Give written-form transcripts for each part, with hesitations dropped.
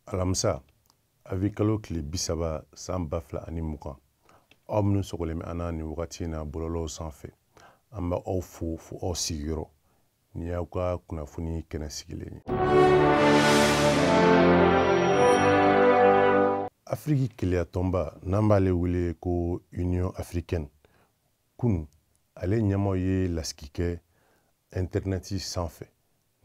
Alamisa, avikalo kile bisaba san bafla ani mukan. Aw minnu sɔgɔlen bɛ an na nin wagati in na bɔlɔlɔw sanfɛ. An bɛ aw fo aw sigiyɔrɔ. Ni y'aw ka kunnafoni kɛnɛ sigilen ye. Afrique keleya tɔnba n'an b'ale wele ko Union africaine. Kunu, ale ɲɛmaw ye lasigi kɛ interneti sanfɛ.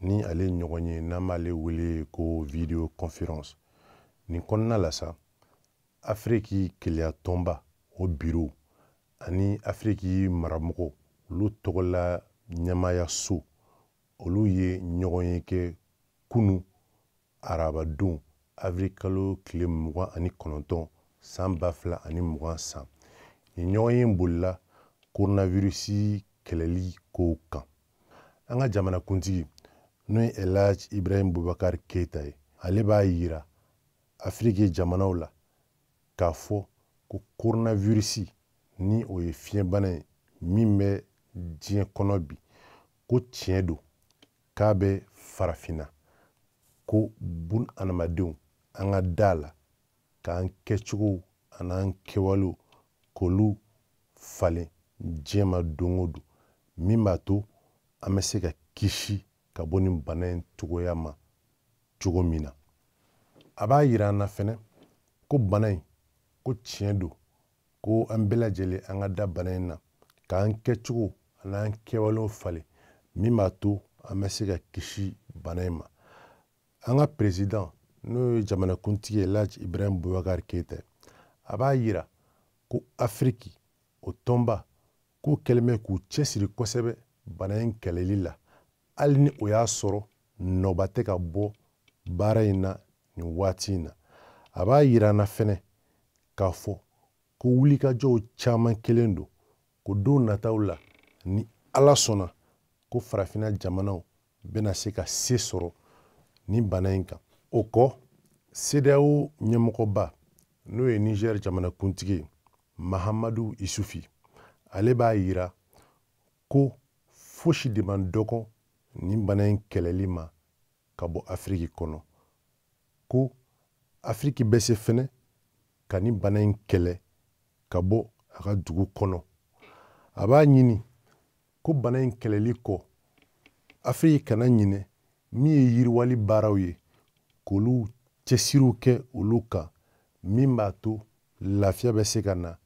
Ni ale ɲɔgɔn ye n'an b'ale wele ko video conférence. Nin kɔnɔna la sa, Afrique keleya tɔnba o bureau ani Afrique maramɔgɔ olu tɔgɔla ɲɛmaya so olu ye ɲɔgɔn ye kɛ kunu arabadon avril kalo tile 29 san 2020 san. Ni ɲɔgɔn ye bolila coronavirus kɛlɛli kow kan. An ka jamanakuntigi n'o ye Elhaji Ibrahim Boubacar Keita ye, ale b'a yira Afrique jamanaw la k'a fɔ ko coronavirus ni o ye fiɲɛbana ye min bɛ diɲɛ kɔnɔ bi, ko tiɲɛ don k'a bɛ farafinna, ko bun adamadenw an ka da la k'an kɛcogo an'an kɛwalew k'olu falen diɲɛ ma don o don min b'a to an bɛ se ka kisi ka bɔ nin bana in cogoya ma cogo min na. A b'a yira an na fɛnɛ ko bana in ko tiɲɛ don ko an bɛɛ lajɛlen an ka da bana in na k'an kɛcogo an'an kɛwalew falen min b'a to an bɛ se ka kisi bana in ma. An ka président n'o ye jamanakuntigi Elhaji Ibrahim Boubacar Keita, a b'a yira ko Afrique o tɔnba k'u kɛlen bɛ k'u cɛsiri kosɛbɛ bana in kɛlɛli la, hali ni o y'a sɔrɔ nɔba tɛ ka bɔ baara in na nin waati in na. A b'a yira an na fɛnɛ k'a fɔ ko wulikajɔw caman kelen don ko don nataw la ni Ala sɔnna ko farafinna jamanaw bɛna se ka se sɔrɔ ni bana in kan. O kɔ, CEDEAO ɲɛmɔgɔba n'o ye Niger jamanakuntigi ye Mahamadu Isufi, ale b'a yira ko fosi de man dɔgɔ nin bana in kɛlɛli ma ka bɔ Afrique kɔnɔ, ko Afrique bɛ se fɛnɛ ka nin bana in kɛlɛ ka bɔ a ka dugu kɔnɔ. A b'a ɲini ko bana in kɛlɛli kɔ Afrique kana ɲinɛ min ye yiriwali baaraw ye k'olu cɛsiriw kɛ olu kan min b'a to lafiya bɛ se ka na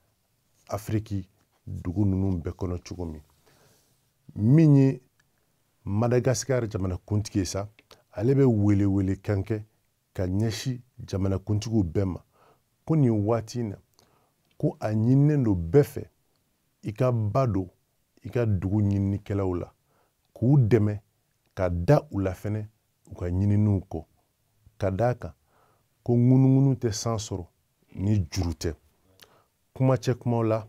Afrique dugu ninnu bɛɛ kɔnɔ cogo min. Min ye Madagascar jamanakuntigi ye sa, ale bɛ wele kan kɛ ka ɲɛsin jamanakuntigiw bɛɛ ma ko nin waati in na ko a ɲininen don bɛɛ fɛ i ka ba don i ka dugu ɲininikɛlaw la k'u dɛmɛ ka da u la fɛnɛ u ka ɲininiw kɔ, ka d'a kan ko ŋunuŋunu tɛ san sɔrɔ ni juru tɛ. Kuma cɛ kumaw la,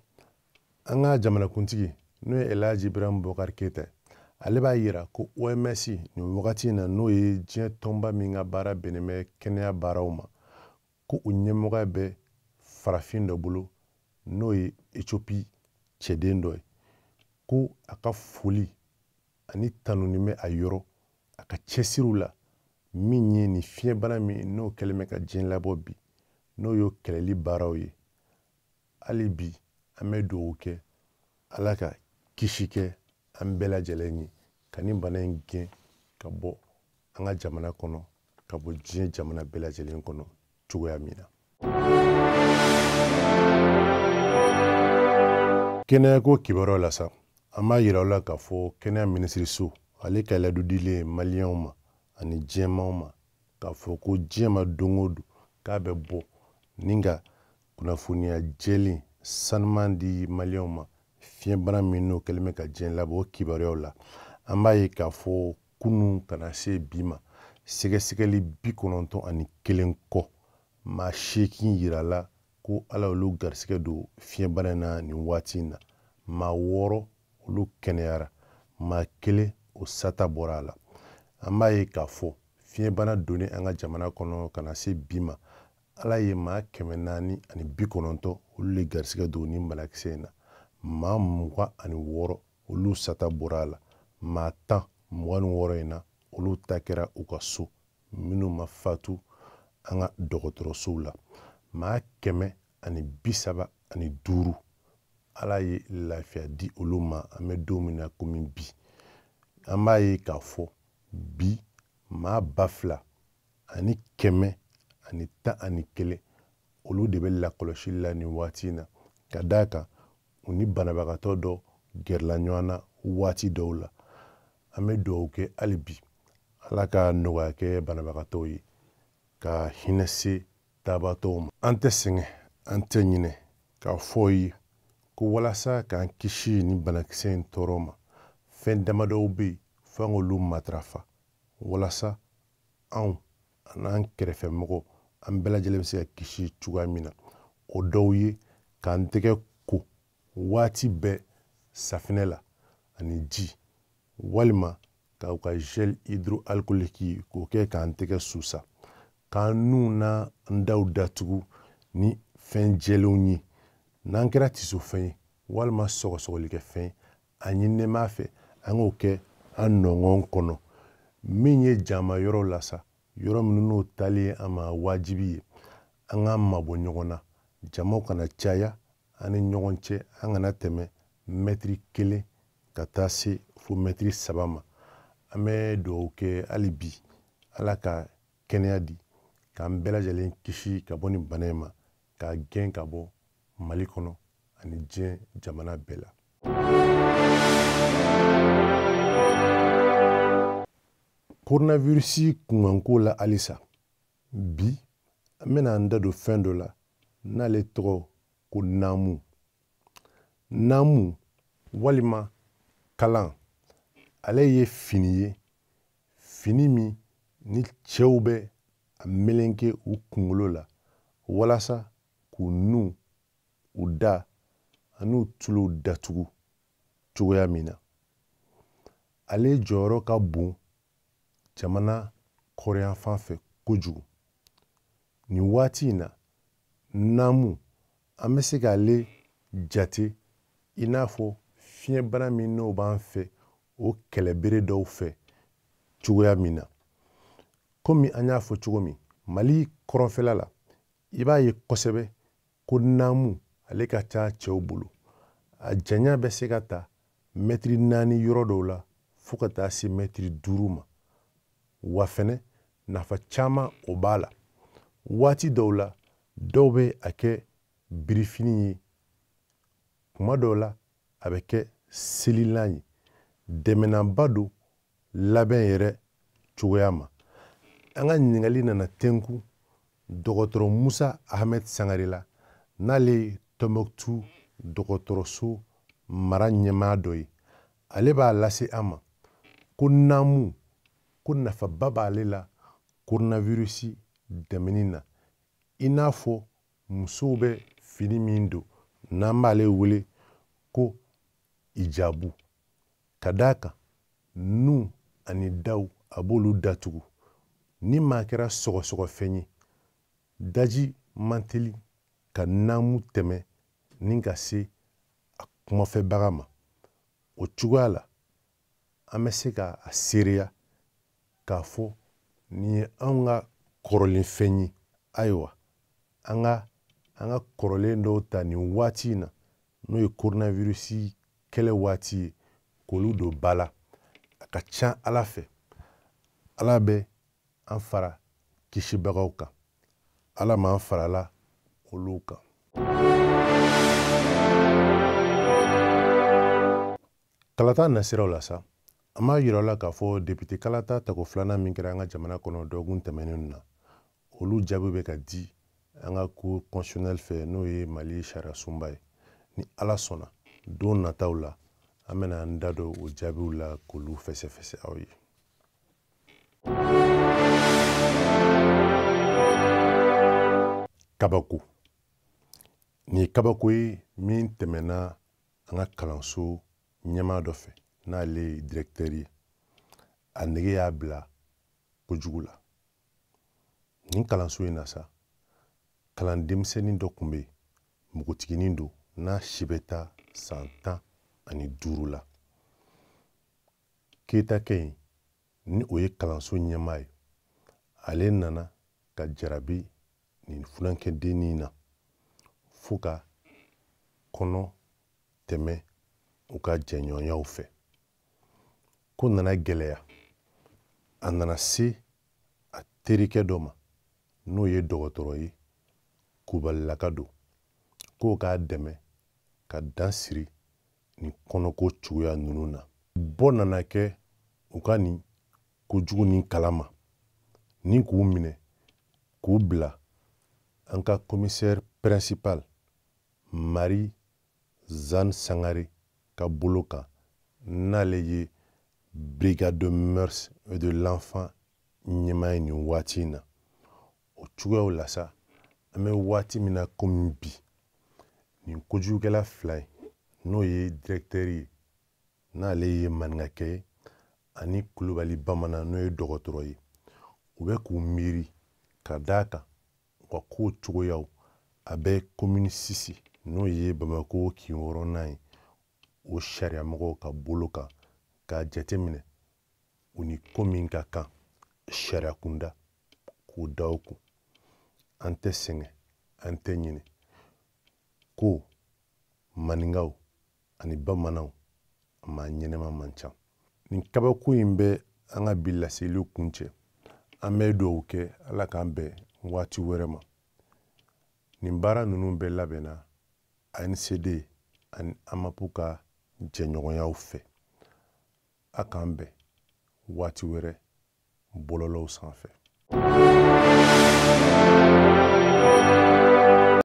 an ka jamanakuntigi n'o ye Elhaji Ibrahim Boubacar Keita, ale b'a yira ko OMS nin wagati in na n'o ye diɲɛ tɔnba min ka baara bɛnnen bɛ kɛnɛya baaraw ma, ko o ɲɛmɔgɔya bɛ farafin dɔ bolo n'o ye Ethiopie cɛden dɔ ye, ko a ka foli ani tanuni bɛ a yɔrɔ a ka cɛsiriw la min ye nin fiɲɛbana min n'o kɛlen bɛ ka diɲɛ labɔ bi n'o y'o kɛlɛli baaraw ye. Hali bi an bɛ dugawu kɛ Ala ka kisi kɛ an bɛɛ lajɛlen ye ka nin bana in gɛn ka bɔ an ka jamana kɔnɔ ka bɔ diɲɛ jamana bɛɛ lajɛlen kɔnɔ cogoya min na. Kɛnɛyako kibaruyaw la sa, an b'a yira aw la k'a fɔ kɛnɛya minisiriso ale ka ladodilen maliyɛnw ma ani diɲɛmaw ma k'a fɔ ko diɲɛ ma don o don k'a bɛ bɔ ni ka kunnafoniya jɛlen sanuman di maliyɛnw ma fiɲɛbana min n'o kɛlen bɛ ka diɲɛ labɔ o kibaruyaw la. An b'a ye k'a fɔ kunun kana se bi ma sɛgɛsɛgɛli 91 kɔ maa 8 yirala ko Ala olu garisigɛ don fiɲɛbana in na nin waati in na. Maa 6 olu kɛnɛyara, maa 1 o sata bɔra a la. An b'a ye k'a fɔ fiɲɛbana donnen an ka jamana kɔnɔ kana se bi ma, Ala ye maa 490 olu le garisigɛ don nin banakisɛ in na. Maa 26 olu sata bɔra a la. Maa 10, 26 in na olu ta kɛra u ka so minnu ma fatu an ka dɔgɔtɔrɔsow la. Maa 135 Ala ye lafiya di olu ma. An bɛ don min na komi bi. An b'a ye k'a fɔ bi maa 2111 olu de bɛ lakɔlɔsili la nin waati in na, ka d'a kan u ni banabagatɔ dɔ gɛrɛla ɲɔgɔn na waati dɔw la. An bɛ dugawu kɛ hali bi Ala ka nɔgɔya kɛ banabagatɔw ye, ka hinɛ se taabatɔw ma. An tɛ sɛgɛn, an tɛ ɲinɛ k'a fɔ ye ko walasa k'an kisi ni banakisɛ in tɔɔrɔ ma, fɛn damadɔw bɛ yen f'an k'olu matarafa walasa anw an'an kɛrɛfɛmɔgɔw an bɛɛ lajɛlen bɛ se ka kisi cogoya min na. O dɔw ye k'an tɛgɛ ko waati bɛɛ safinɛ la ani ji, walima ka gel hydroalcoolique k'o kɛ k'an tɛgɛ susa, k'an nu n'an daw datugu ni fɛn jɛlenw ye. N'an kɛra tisofɛn ye walima sɔgɔsɔgɔlikɛfɛn ye, a ɲininen b'a fɛ an k'o kɛ an nɔngɔn kɔnɔ. Min ye jama yɔrɔ la sa, yɔrɔ minnu n'o tali an ma wajibi ye, an k'an mabɔ ɲɔgɔn na. Jamaw kana caya an ni ɲɔgɔn cɛ, an kana tɛmɛ mètre 1 ka taa se fo mètre 3 ma. An bɛ dugawu kɛ hali bi Ala ka kɛnɛya di, k'an bɛɛ lajɛlen kisi ka bɔ nin bana in ma, k'a gɛn ka bɔ Mali kɔnɔ ani diɲɛ jamana bɛɛ la. Coronavirus kunkanko la halisa, bi an bɛna an da don fɛn dɔ la n'ale tɔgɔ ko naamu. Naamu walima kalan, ale ye fini ye, fini min ni cɛw bɛ a meleke u kunkolo la walasa k'u nu, u da ani u tulow datugu cogoya min na. Ale jɔyɔrɔ ka bon jamana kɔrɔyanfan fɛ kojugu. Nin waati in na, naamu an bɛ se k'ale jate i n'a fɔ fiɲɛbana min n'o b'an fɛ o kɛlɛbere dɔw fɛ cogoya min na. Komi an y'a fɔ cogo min, Mali kɔrɔnfɛla la, i b'a ye kosɛbɛ ko naamu ale ka ca cɛw bolo. A janya bɛ se ka ta mètre 4 yɔrɔ dɔw la fo ka taa se mètre 5 ma. Wa fɛnɛ nafa caman o b'a la. Waati dɔw la, dɔw bɛ a kɛ birifini ye, kuma dɔw la a bɛ kɛ selilan ye. Dɛmɛnanba don labɛn yɛrɛ cogoya ma. An ka ɲininkali nana tɛnku dɔgɔtɔrɔ Musa Ahmed Sangare la, n'ale ye Tɔnbɔkutu dɔgɔtɔrɔso mara ɲɛmaa dɔ ye. Ale b'a lase an ma ko naamu, ko nafaba b'ale la coronavirus dɛmɛni na. I n'a fɔ musow bɛ fini min don n'an b'ale wele ko hijabu, ka d'a kan nu ani daw a b'olu datugu. Ni maa kɛra sɔgɔsɔgɔfɛn ye, daji man teli ka naamu tɛmɛ ni ka se a kumafɛbaga ma. O cogoya la, an bɛ se k'a seereya k'a fɔ nin ye anw ka kɔrɔlen fɛn ye. Ayiwa, an ka kɔrɔlen dɔw ta nin waati in na n'o ye coronavirus kɛlɛ waati ye, k'olu don ba la. A ka ca Ala fɛ Ala bɛ an fara kisibagaw kan. Ala m'an farala olu kan. Kalata nasiraw la sa, an b'a yira la k'a fɔ député kalata tako 2nan min kɛra an ka jamana kɔnɔ dɔgɔkun tɛmɛnen na, olu jaabi bɛ ka di an ka cour constitutionnel fɛ n'o ye Mali sariya sunba ye. Ni Ala sɔnna, don nataw la an bɛna an da don o jaabiw la k'olu fɛsɛfɛsɛ aw ye. Kabako. Nin ye kabako ye min tɛmɛna an ka kalanso ɲɛmaa dɔ fɛ n'ale ye directeur ye. A nege y'a bila kojugu la. Nin kalanso in na sa, kalan denmisɛnnin dɔ tun bɛ yen, npogotiginin don n'a si bɛ taa san 15 la. Keyita kɛ in ni o ye kalanso ɲɛmaa ye, ale nana ka jarabi nin funankɛdennin na fo ka kɔnɔ tɛmɛ u ka jɛɲɔgɔnyaw fɛ. Ko nana gɛlɛya, a nana se a terikɛ dɔ ma n'o ye dɔgɔtɔrɔ ye, Kubalilaka don, k'o k'a dɛmɛ ka dan siri nin kɔnɔko cogoya ninnu na. Bɔ nana kɛ u ka nin kojugu nin kalama, ni k'u minɛ k'u bila an ka commissaire principal Marie Zane Sangare ka bolo kan, n'ale ye brigade de mœurs et de l'enfant ɲɛmaa ye nin waati in na. O cogoyaw la sa, an bɛ waati min na komi bi, nin kojugukɛla fila ye n'o ye directeur ye n'ale ye maninkakɛ ye, ani Kulubali Bamanan n'o ye dɔgɔtɔrɔ ye, u bɛ k'u miiri ka d'a kan u ka kow cogoyaw a bɛ commune 6 n'o ye Bamako kin wɔɔrɔnan ye, o sariyamɔgɔw ka bolo kan k'a jateminɛ u ni ko min ka kan sariya kunda k'o da o kun. An tɛ sɛgɛn, an tɛ ɲinɛ ko maninkaw ani bamananw maa ɲɛnɛma man ca. Nin kabako in bɛ an ka bi laseliw kun cɛ. An bɛ dugawu kɛ Ala k'an bɛn waati wɛrɛ ma. Nin baara ninnu bɛɛ labɛnna ANCD ani AMAPU ka jɛɲɔgɔnyaw fɛ. A k'an bɛn waati wɛrɛ bɔlɔlɔw sanfɛ.